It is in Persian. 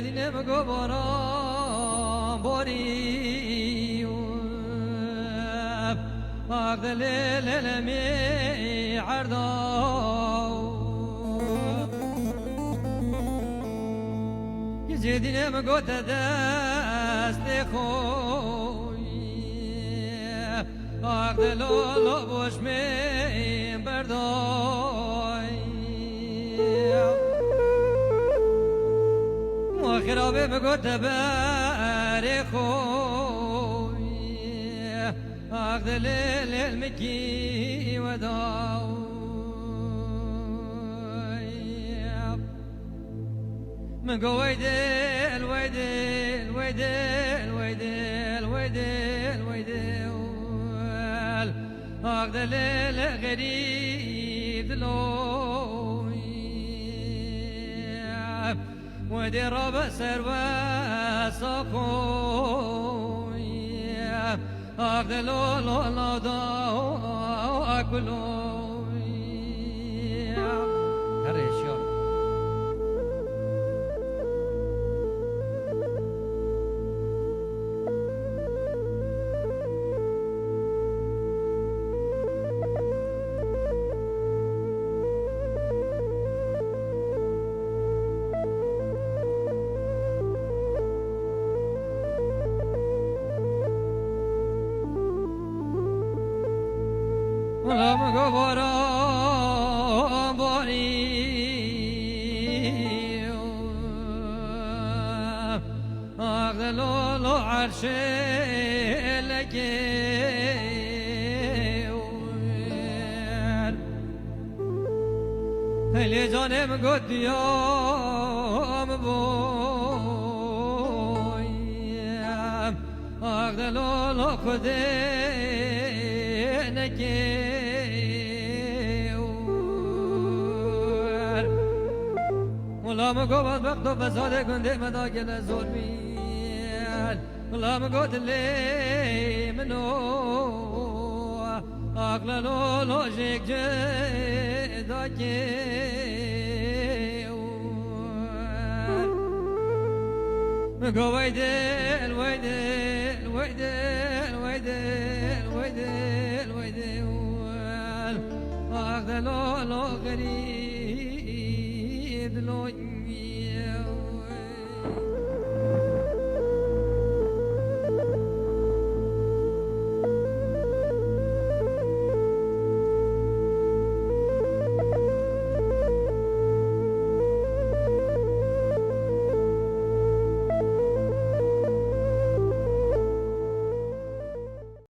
دینه بگو باران باری آق دل می عرداو جدینه بگو دست خوی آق دل لبوش می بردای خرابه بگو تباري خوي أخذ المكي وداو من قو ويدل ويدل ويدل ويدل ويدل ويدل أخذ الغريب دلوي ودي رب سروا صفوي أخذ لولا داو أكلوي هرشيار لم قبران باني أغلو لو عرش لك اللي جانم قد يوم بوي أغلو لو خدينك ولا مقبض بقطو فساد كنت مداكل الظلمين ولا مقود اللي منو أقللو لوجيك جداك مقو ويدل ويدل ويدل ويدل ويدل ويدل أقللو لو غريب